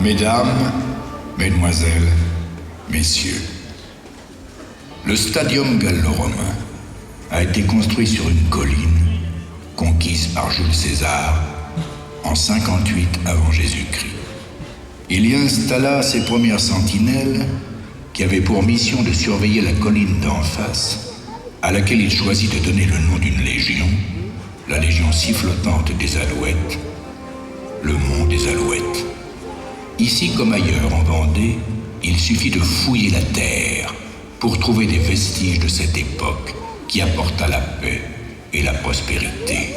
Mesdames, Mesdemoiselles, Messieurs, le Stadium gallo-romain a été construit sur une colline conquise par Jules César en 58 avant Jésus-Christ. Il y installa ses premières sentinelles qui avaient pour mission de surveiller la colline d'en face, à laquelle il choisit de donner le nom d'une légion, la légion sifflotante des Alouettes, le mont des Alouettes. Ici comme ailleurs en Vendée, il suffit de fouiller la terre pour trouver des vestiges de cette époque qui apporta la paix et la prospérité.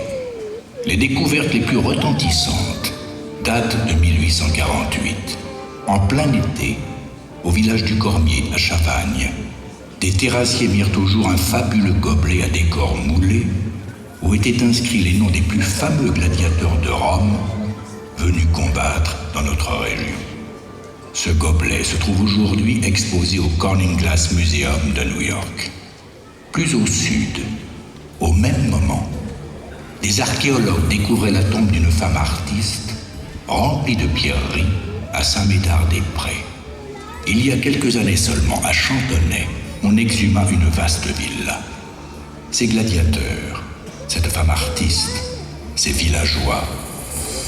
Les découvertes les plus retentissantes datent de 1848. En plein été, au village du Cormier à Chavagne, des terrassiers mirent au jour un fabuleux gobelet à décor moulé où étaient inscrits les noms des plus fameux gladiateurs de Rome venus combattre dans notre région. Ce gobelet se trouve aujourd'hui exposé au Corning Glass Museum de New York. Plus au sud, au même moment, des archéologues découvraient la tombe d'une femme artiste remplie de pierreries à Saint-Médard-des-Prés. Il y a quelques années seulement, à Chantonnay, on exhuma une vaste villa. Ces gladiateurs, cette femme artiste, ces villageois,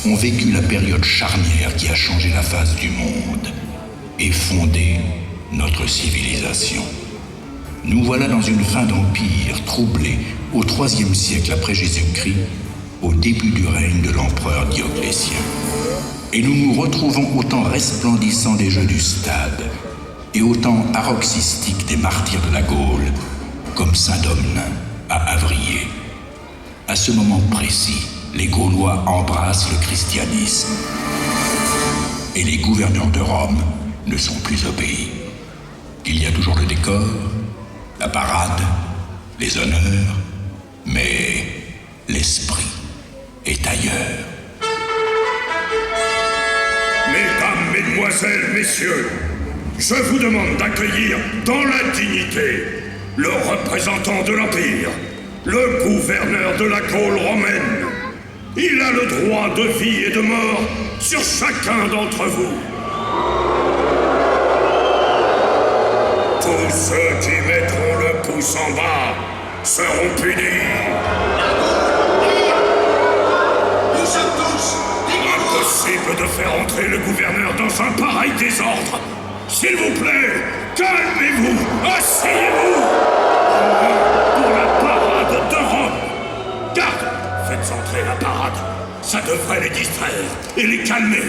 ont vécu la période charnière qui a changé la face du monde et fondé notre civilisation. Nous voilà dans une fin d'empire troublée au IIIe siècle après Jésus-Christ, au début du règne de l'empereur Dioclétien. Et nous nous retrouvons au temps resplendissant des Jeux du Stade et au temps paroxystique des martyrs de la Gaule, comme Saint-Domenin à Avrier. À ce moment précis, les Gaulois embrassent le christianisme et les gouverneurs de Rome ne sont plus obéis. Il y a toujours le décor, la parade, les honneurs, mais l'esprit est ailleurs. Mesdames, Mesdemoiselles, Messieurs, je vous demande d'accueillir dans la dignité le représentant de l'Empire, le gouverneur de la Gaule romaine. Il a le droit de vie et de mort sur chacun d'entre vous. Tous ceux qui mettront le pouce en bas seront punis. Nous sommes tous Impossible de faire entrer le gouverneur dans un pareil désordre. S'il vous plaît, calmez-vous, asseyez-vous. Pour la parade de Rome. Garde, faites entrer la parade. Ça devrait les distraire et les calmer.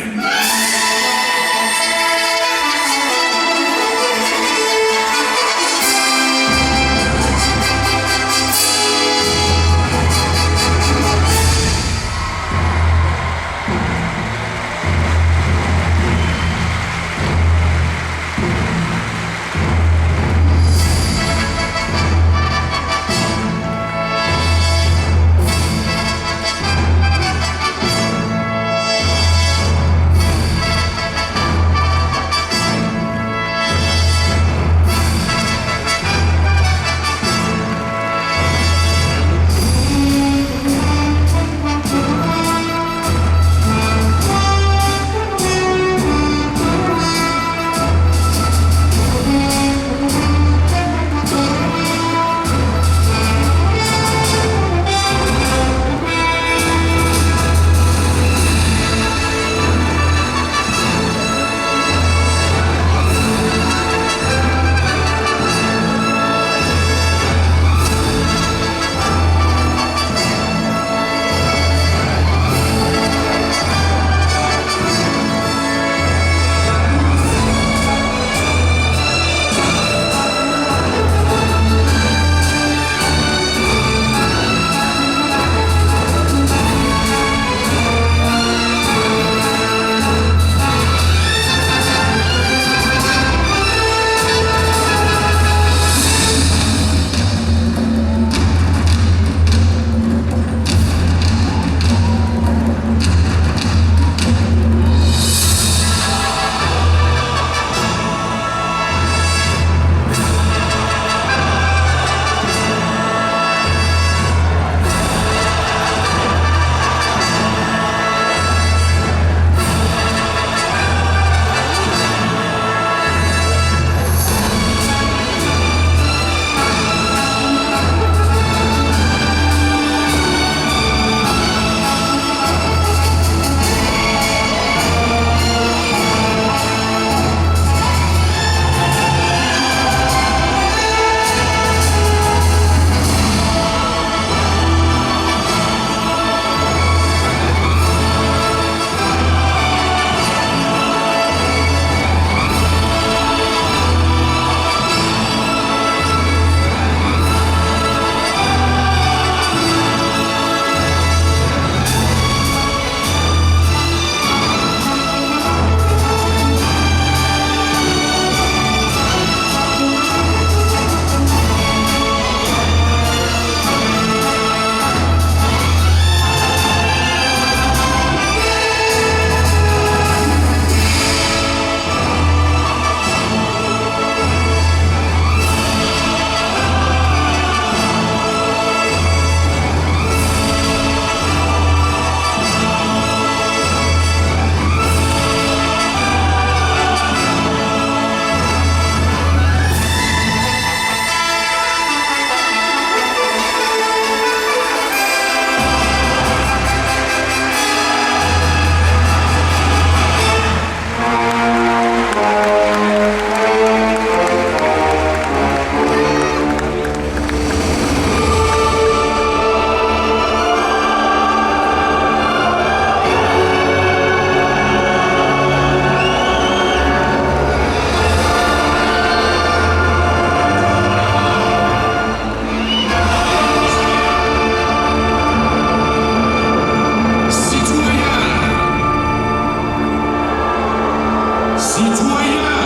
Citoyens,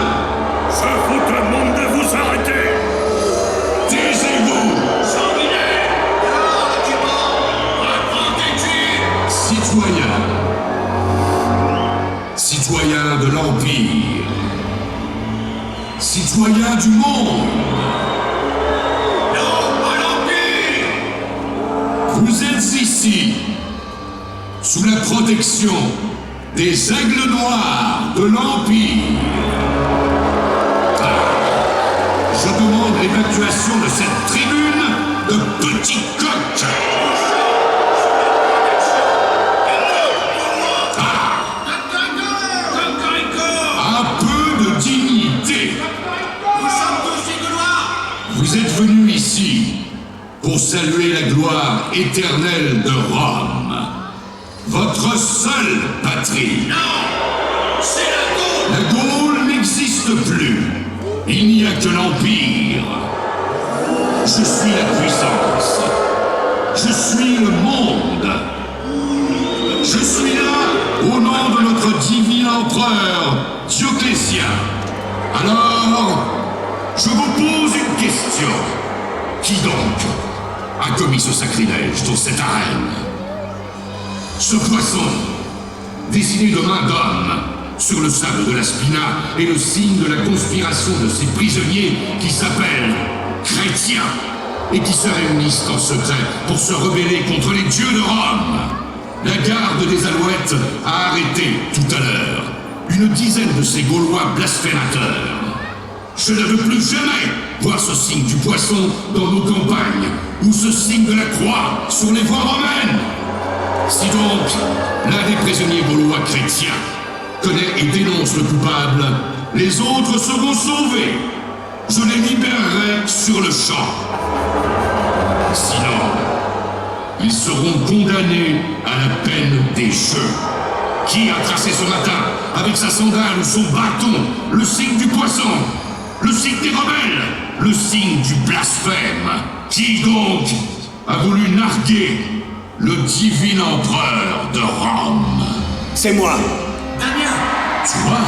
Je vous demande de vous arrêter. taisez-vous. Sanguinaire! Dehors, occupant! Reprends tes tirs! Citoyens, citoyens de l'Empire, citoyens du monde, Non, à l'Empire! vous êtes ici, sous la protection des aigles noirs de l'Empire. Je demande l'évacuation de cette tribune de petits coqs. Un peu de dignité. Nous sommes tous des Gaulois! Vous êtes venus ici pour saluer la gloire éternelle de Rome, votre seule patrie. Non! C'est la Gaule! La Gaule n'existe plus. Il n'y a que l'Empire. Je suis la puissance. Je suis le monde. Je suis là au nom de notre divin empereur, Dioclétien. Alors, je vous pose une question. Qui donc a commis ce sacrilège dans cette arène? Ce poisson, dessiné de main d'homme, sur le sable de la Spina, est le signe de la conspiration de ces prisonniers qui s'appellent chrétiens et qui se réunissent en secret pour se rebeller contre les dieux de Rome. La garde des Alouettes a arrêté tout à l'heure une dizaine de ces Gaulois blasphémateurs. Je ne veux plus jamais voir ce signe du poisson dans nos campagnes ou ce signe de la croix sur les voies romaines. Si donc l'un des prisonniers gaulois chrétiens connaît et dénonce le coupable, les autres seront sauvés. Je les libérerai sur le champ. Sinon, ils seront condamnés à la peine des jeux. Qui a tracé ce matin, avec sa sandale ou son bâton, le signe du poisson, le signe des rebelles, le signe du blasphème? Qui donc a voulu narguer le divin empereur de Rome? C'est moi. Damien! Toi,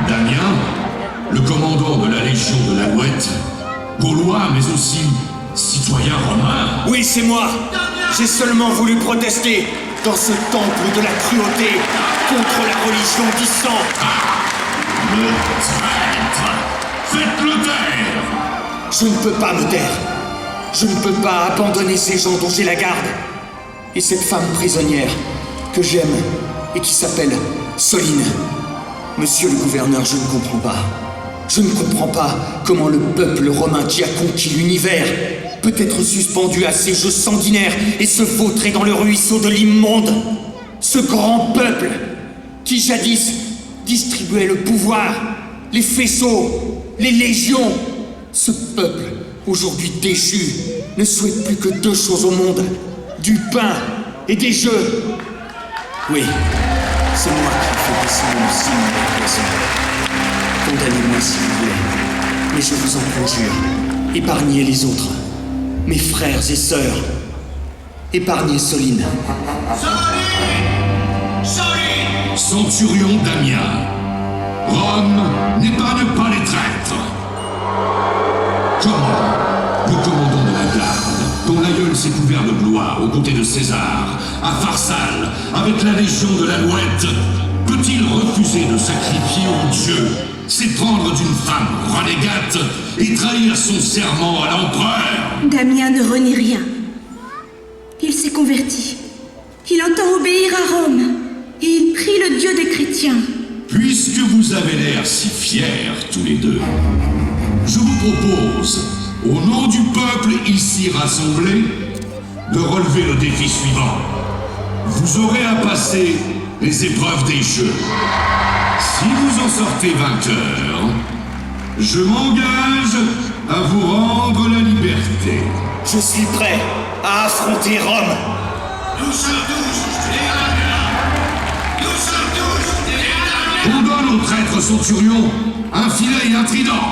Damien, le commandant de la Légion de l'Alouette, gaulois mais aussi citoyen romain. Oui, c'est moi. J'ai seulement voulu protester dans ce temple de la cruauté contre la religion du sang. Le traître! Faites-le taire! Je ne peux pas me taire. Je ne peux pas abandonner ces gens dont j'ai la garde. Et cette femme prisonnière que j'aime et qui s'appelle Soline. Monsieur le gouverneur, je ne comprends pas. Je ne comprends pas comment le peuple romain qui a conquis l'univers peut être suspendu à ces jeux sanguinaires et se vautrer dans le ruisseau de l'immonde. Ce grand peuple qui jadis distribuait le pouvoir, les faisceaux, les légions. Ce peuple, aujourd'hui déchu, ne souhaite plus que deux choses au monde: du pain et des jeux. Oui, c'est moi qui fais dessiner le signe de la poisson. Condamnez-moi si vous voulez, mais je vous en conjure, épargnez les autres, mes frères et sœurs. Épargnez Soline. Soline! Soline! Centurion Damien, Rome n'épargne pas les traîtres. Comment le commandant de la garde, dont l'aïeul s'est couvert de gloire aux côtés de César, à Pharsale, avec la Légion de l'Alouette, peut-il refuser de sacrifier aux dieux, s'éprendre d'une femme renégate et trahir son serment à l'empereur? Damien ne renie rien. Il s'est converti. Il entend obéir à Rome. Et il prie le Dieu des chrétiens. Puisque vous avez l'air si fiers tous les deux, je vous propose, au nom du peuple ici rassemblé, de relever le défi suivant. Vous aurez à passer les épreuves des jeux. Si vous en sortez vainqueur, je m'engage à vous rendre la liberté. Je suis prêt à affronter Rome. Nous sommes tous des Gaulois! Nous sommes tous des Gaulois! On donne au traître centurion un filet et un trident.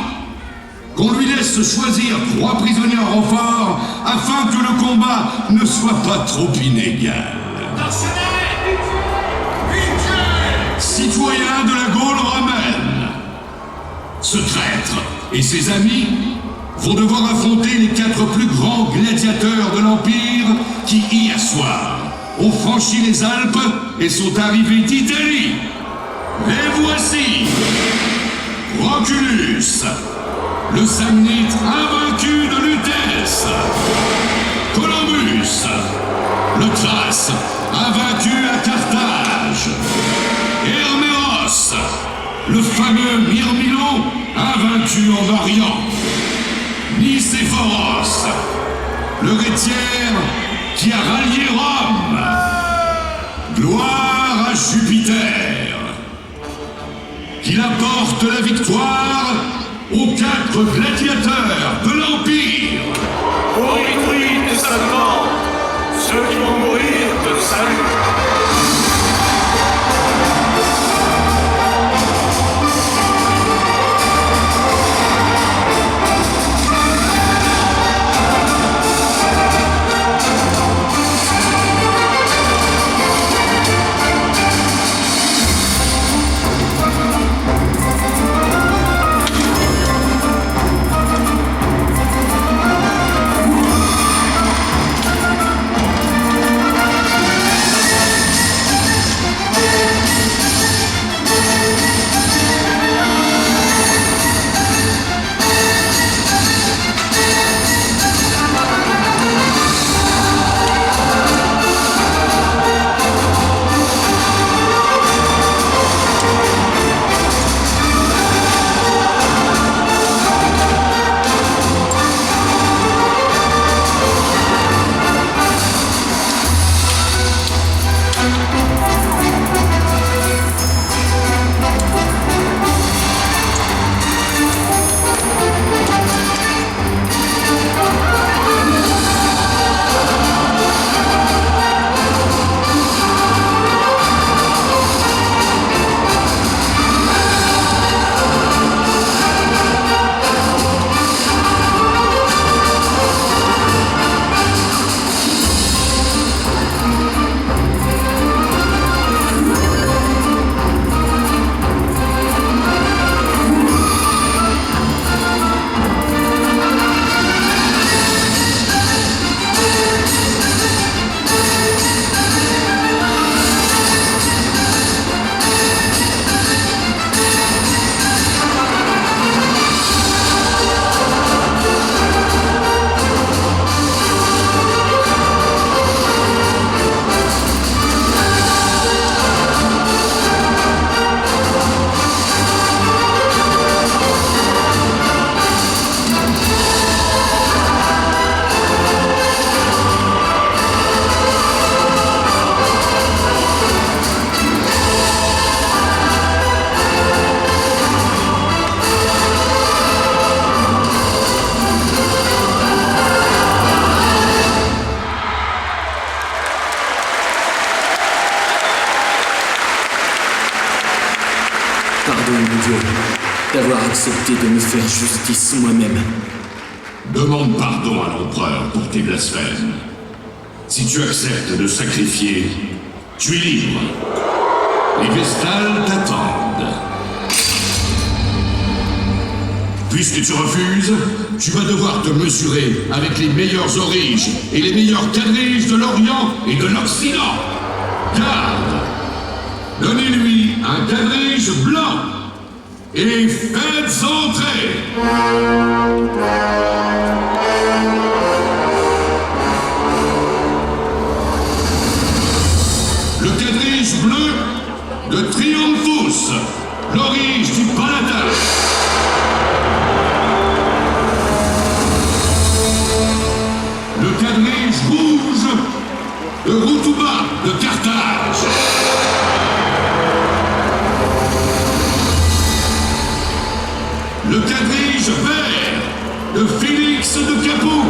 Qu'on lui laisse choisir 3 prisonniers en renfort afin que le combat ne soit pas trop inégal. Tortionnaire! Pitié! Citoyens de la Gaule romaine, Ce traître et ses amis vont devoir affronter les 4 plus grands gladiateurs de l'Empire qui, hier soir, ont franchi les Alpes et sont arrivés d'Italie. Les voici! Proculus, le Samnite invaincu de Lutèce. Columbus, le Thrace invaincu à Carthage. Herméros, le fameux Myrmidon invaincu en Orient. Nicéphoros, le Rétiaire qui a rallié Rome. Gloire à Jupiter, qu'il apporte la victoire aux 4 gladiateurs de l'Empire. Pour détruire de sa mort, ceux qui vont mourir de salut. Pardon, mon Dieu, d'avoir accepté de me faire justice moi-même. Demande pardon à l'empereur pour tes blasphèmes. Si tu acceptes de sacrifier, tu es libre. Les Vestales t'attendent. Puisque tu refuses, tu vas devoir te mesurer avec les meilleurs origes et les meilleurs quadriges de l'Orient et de l'Occident. Garde! Donnez-lui un quadrige blanc et faites entrer! Le quadrige bleu de Triomphus, l'orige du Palatin. Le quadrige rouge de Rutuba de Carthage. Le quadrige vert de Félix de Capoue.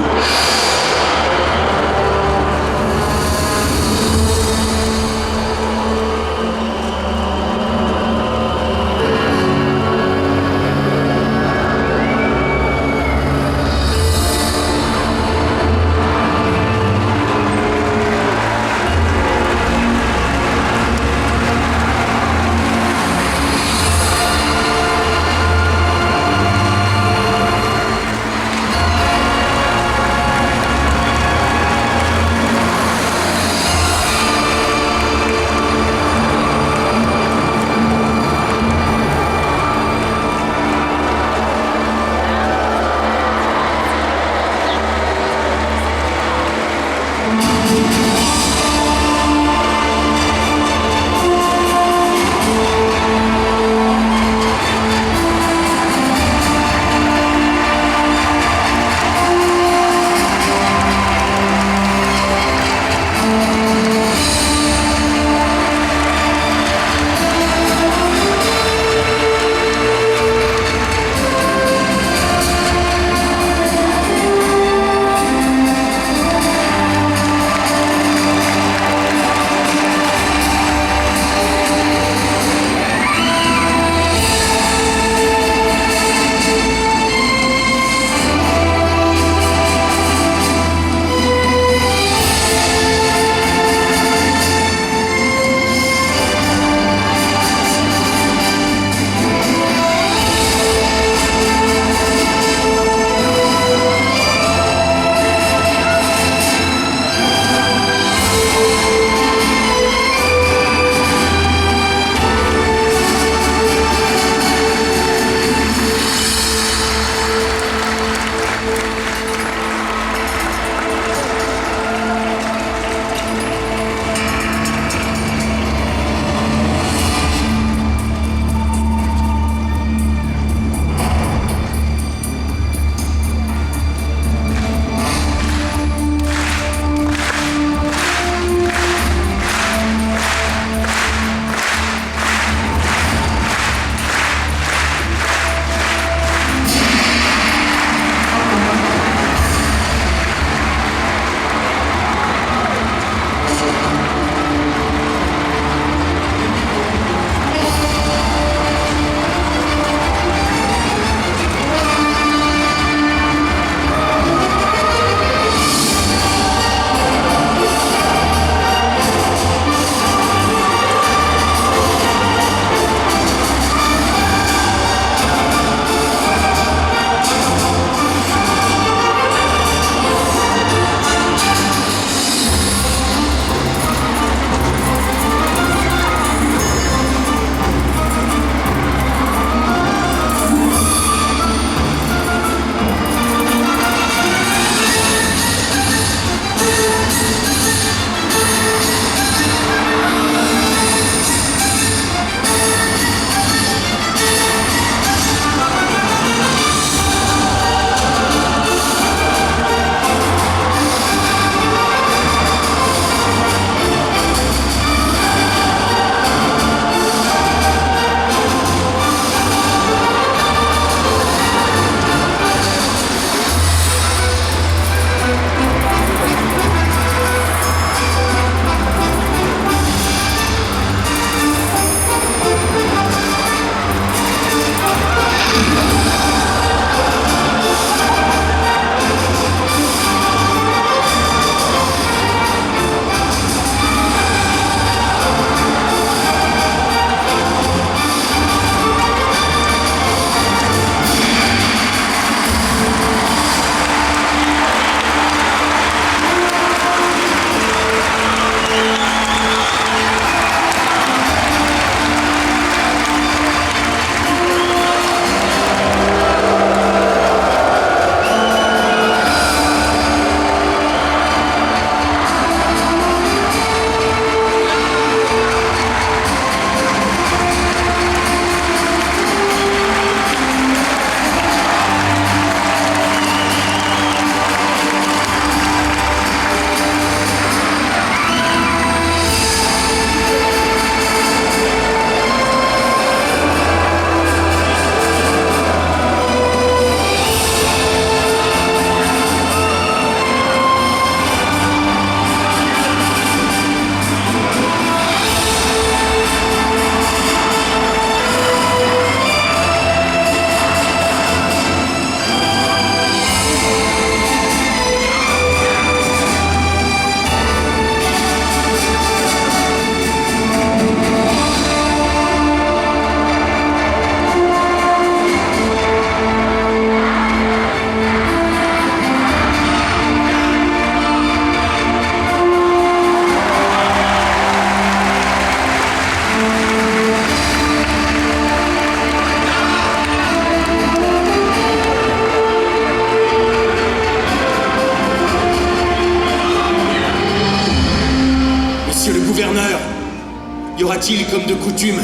aura-t-il, comme de coutume,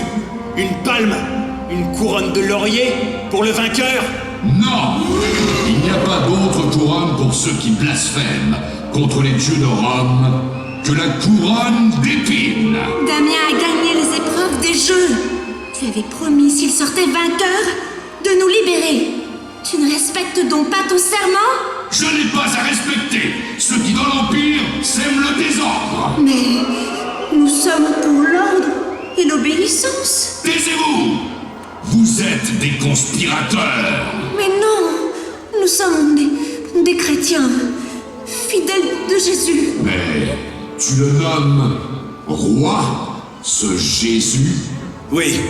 une palme, une couronne de laurier pour le vainqueur? Non! Il n'y a pas d'autre couronne pour ceux qui blasphèment contre les dieux de Rome que la couronne d'épines. Damien a gagné les épreuves des jeux. Tu avais promis, s'il sortait vainqueur, de nous libérer. Tu ne respectes donc pas ton serment? Je n'ai pas à respecter ceux qui, dans l'Empire, sèment le désordre. Mais nous sommes pour l'ordre et l'obéissance. Taisez-vous! Vous êtes des conspirateurs. Mais non, nous sommes des chrétiens, fidèles de Jésus. Mais tu le nommes roi, ce Jésus? Oui,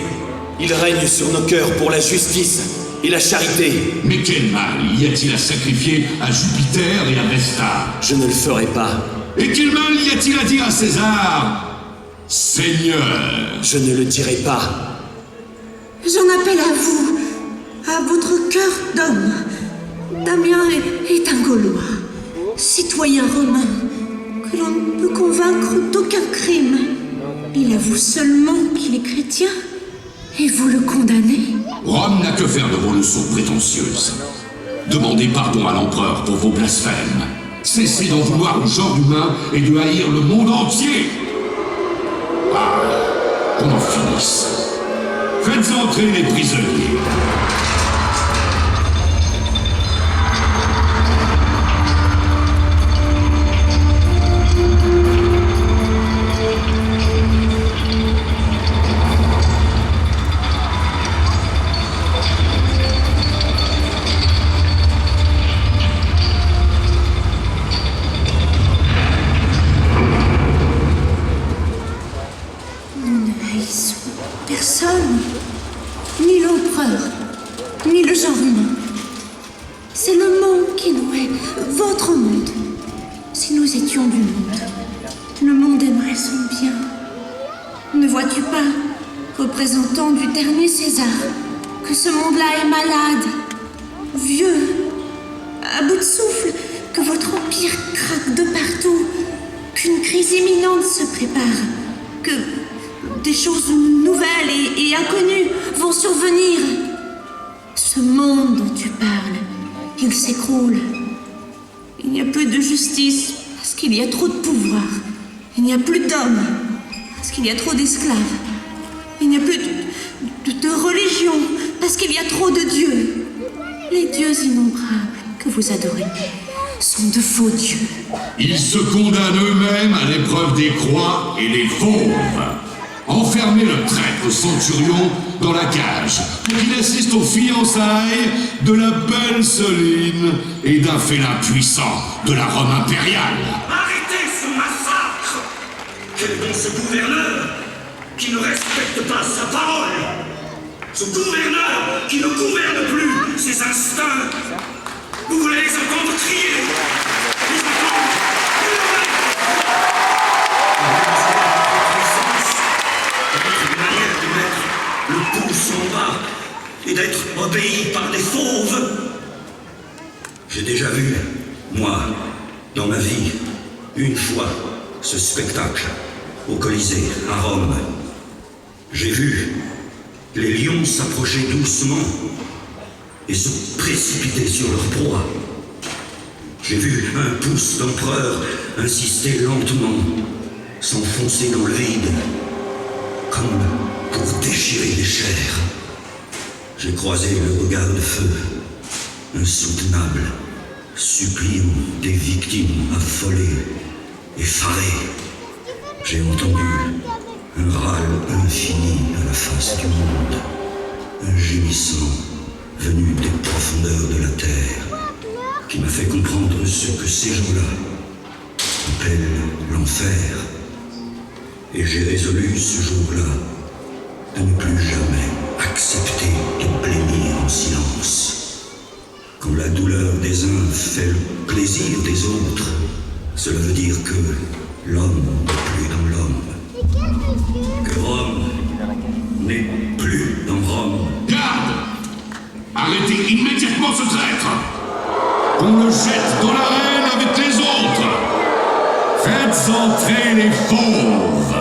il règne sur nos cœurs pour la justice et la charité. Mais quel mal y a-t-il à sacrifier à Jupiter et à Vesta? Je ne le ferai pas. Et quel mal y a-t-il à dire à César, Seigneur? Je ne le dirai pas. J'en appelle à vous, à votre cœur d'homme. Damien est un Gaulois, citoyen romain, que l'on ne peut convaincre d'aucun crime. Il avoue seulement qu'il est chrétien, et vous le condamnez. Rome n'a que faire de vos leçons prétentieuses. Demandez pardon à l'empereur pour vos blasphèmes. Cessez d'en vouloir au genre humain et de haïr le monde entier. Ah, qu'on en finisse. Faites entrer les prisonniers. Personne, ni l'empereur, ni le genre humain. C'est le monde qui nous hait, votre monde. Si nous étions du monde, le monde aimerait son bien. Ne vois-tu pas, représentant du dernier César, que ce monde-là est malade, vieux, à bout de souffle, que votre empire craque de partout, qu'une crise imminente se prépare, que des choses nouvelles et inconnues vont survenir. Ce monde dont tu parles, il s'écroule. Il n'y a plus de justice parce qu'il y a trop de pouvoir. Il n'y a plus d'hommes parce qu'il y a trop d'esclaves. Il n'y a plus de religion parce qu'il y a trop de dieux. Les dieux innombrables que vous adorez sont de faux dieux. Ils se condamnent eux-mêmes à l'épreuve des croix et des fauves. Enfermez le traître centurion dans la cage pour qu'il assiste aux fiançailles de la belle Soline et d'un félin puissant de la Rome impériale. Arrêtez ce massacre! Quel est donc ce gouverneur qui ne respecte pas sa parole? Ce gouverneur qui ne gouverne plus ses instincts? Vous voulez les entendre crier? Les entendre hurler? Une manière de mettre le pouce en bas et d'être obéi par des fauves. J'ai déjà vu, moi, dans ma vie, une fois, ce spectacle au Colisée, à Rome. J'ai vu les lions s'approcher doucement et se précipiter sur leur proie. J'ai vu un pouce d'empereur insister lentement, s'enfoncer dans le vide, comme pour déchirer les chairs. J'ai croisé le regard de feu, insoutenable, suppliant des victimes affolées, effarées. J'ai entendu un râle infini à la face du monde, un gémissement venu des profondeurs de la terre, qui m'a fait comprendre ce que ces gens-là appellent l'enfer. Et j'ai résolu ce jour-là de ne plus jamais accepter de blêmir en silence. Quand la douleur des uns fait le plaisir des autres, cela veut dire que l'homme n'est plus dans l'homme, que Rome n'est plus dans Rome. Garde! Arrêtez immédiatement ce traître! Qu'on le jette dans l'arène avec les autres! Faites entrer les fauves!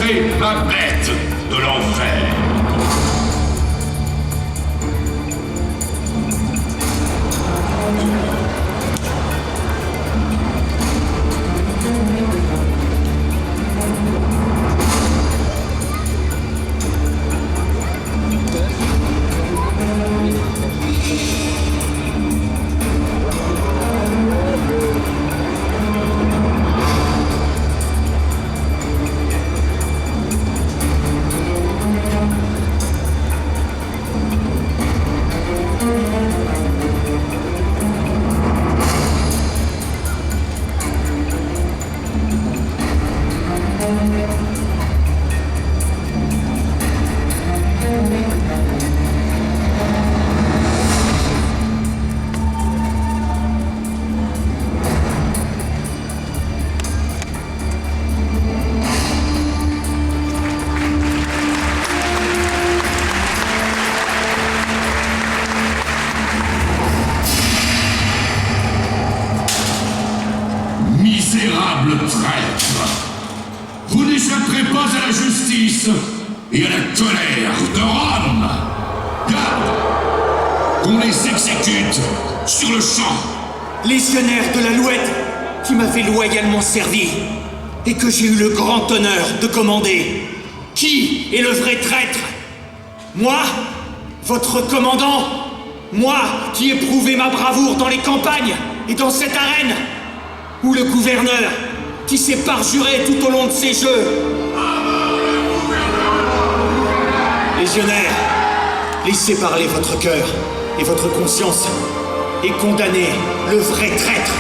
serez ma bête de l'enfer. Misérable traître! Vous n'échapperez pas à la justice et à la colère de Rome! Garde! Qu'on les exécute sur le champ! Légionnaire de l'Alouette, qui m'avait loyalement servi, et que j'ai eu le grand honneur de commander. Qui est le vrai traître? Moi? Votre commandant? Moi, qui ai prouvé ma bravoure dans les campagnes et dans cette arène? Ou le gouverneur, qui s'est parjuré tout au long de ces jeux? Légionnaire, laissez parler votre cœur et votre conscience, et condamnez le vrai traître.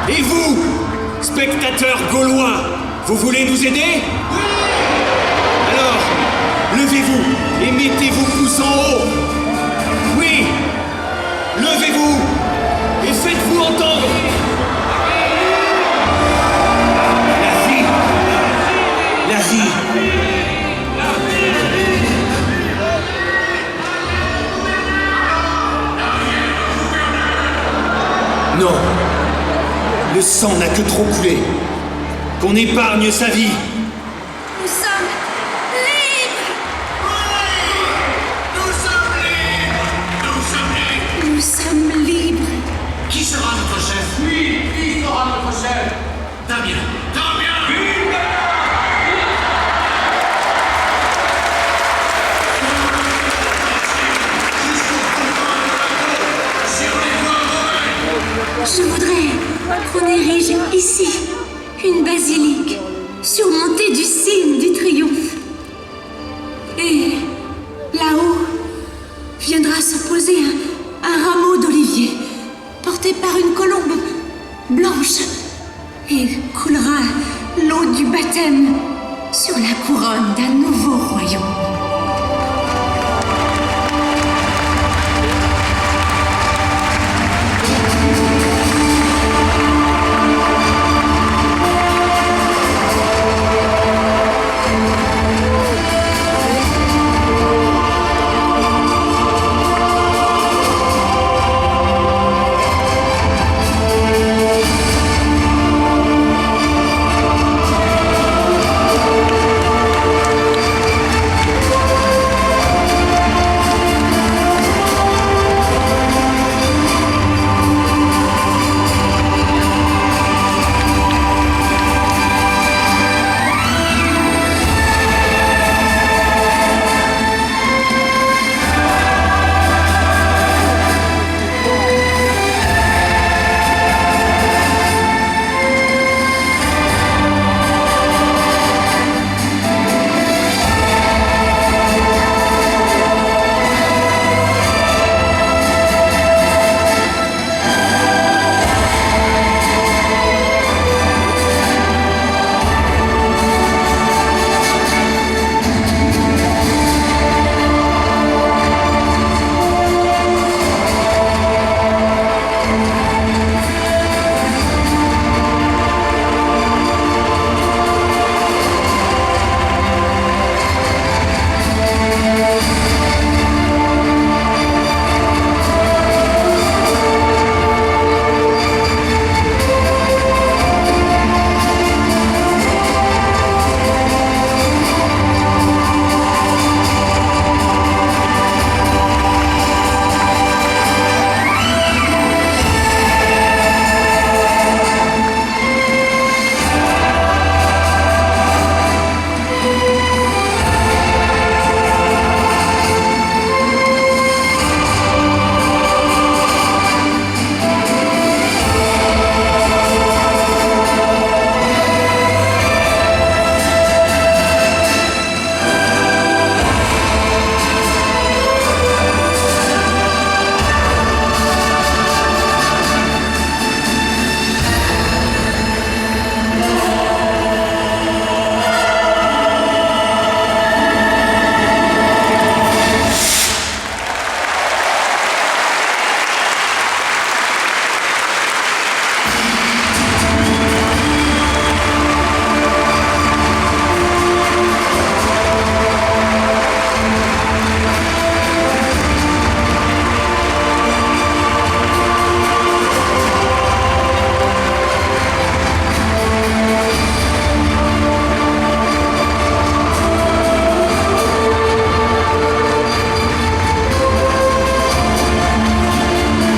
Et vous, spectateurs gaulois, vous voulez nous aider? Alors, levez-vous et mettez vos pouces en haut. Oui, levez-vous et faites-vous entendre. La vie. La vie. Non. Le sang n'a que trop coulé. Qu'on épargne sa vie. Nous sommes libres! Nous sommes libres! Qui sera notre chef? Oui, qui sera notre chef? Damien! Damien! Je voudrais qu'on érige ici une basilique surmontée du signe du triomphe. Et là-haut viendra se poser un rameau d'olivier porté par une colombe blanche et coulera l'eau du baptême sur la couronne d'un nouveau royaume.